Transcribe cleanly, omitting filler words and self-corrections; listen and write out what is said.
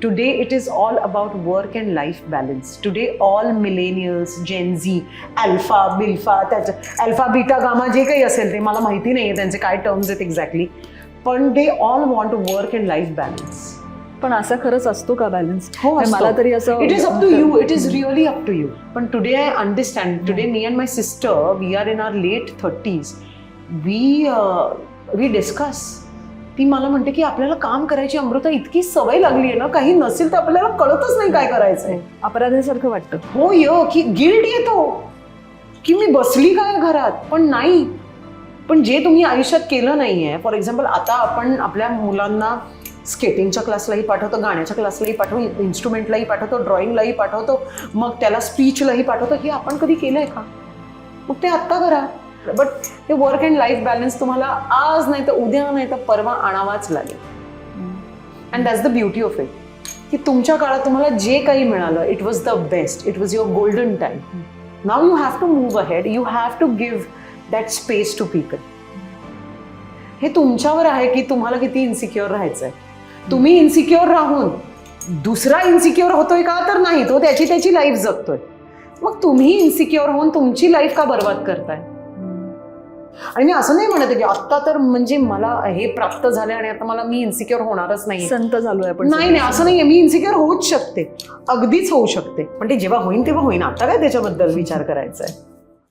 Today it is all about work and life balance. Today all millennials, Gen Z, alpha बिल्फा, त्याचं alpha beta gamma जे काही असेल ते मला माहिती नाही आहे त्यांचे काय टर्म्स आहेत एक्झॅक्टली, पण they all want work and life balance. पण असा खरंच असतो का बॅलन्स? हो, मला तरी असं, it is up to you, it is really up to you. पण टुडे आय अंडरस्टँड, टुडे मी and my sister, we are in our late 30s, we discuss. ती मला म्हणते की आपल्याला काम करायची अमृता इतकी सवय लागली आहे ना, काही नसेल तर आपल्याला कळतच नाही काय करायचंय. अपराधासारखं वाटतं. हो, की गिल्ट येतो की मी बसली काय घरात. पण नाही, पण जे तुम्ही आयुष्यात केलं नाहीये, फॉर एक्झाम्पल आता आपण आपल्या मुलांना स्केटिंगच्या क्लासलाही पाठवतो, गाण्याच्या क्लासलाही पाठवतो, इन्स्ट्रुमेंटलाही पाठवतो, ड्रॉइंगलाही पाठवतो, मग त्याला स्पीचलाही पाठवतो. हे आपण कधी केलंय का? मग ते आत्ता करा. बट हे वर्क अँड लाईफ बॅलन्स तुम्हाला आज नाही तर उद्या नाही तर परवा आणावाच लागेल. And that's the beauty of it, की तुमच्या काळात तुम्हाला जे काही मिळालं, it was the best, it was your golden time. Now you have to move ahead, you have to give that space to people. हे तुमच्यावर आहे की तुम्हाला किती इन्सिक्युअर राहायचंय. तुम्ही इन्सिक्युअर राहून दुसरा इन्सिक्युअर होतोय का? तर नाही, तो त्याची लाईफ जगतोय. मग तुम्ही इन्सिक्युअर होऊन तुमची लाईफ का बर्बाद करताय? आणि मी असं नाही म्हणत की आत्ता तर म्हणजे मला हे प्राप्त झालं आणि आता मी इन्सिक्युअर होणारच नाही, संत झालोय आपण. नाही, असं नाहीये. मी इन्सिक्युअर होऊच शकते, अगदीच होऊ शकते, पण ते जेव्हा होईन तेव्हा होईन. आता काय त्याच्याबद्दल विचार करायचा आहे?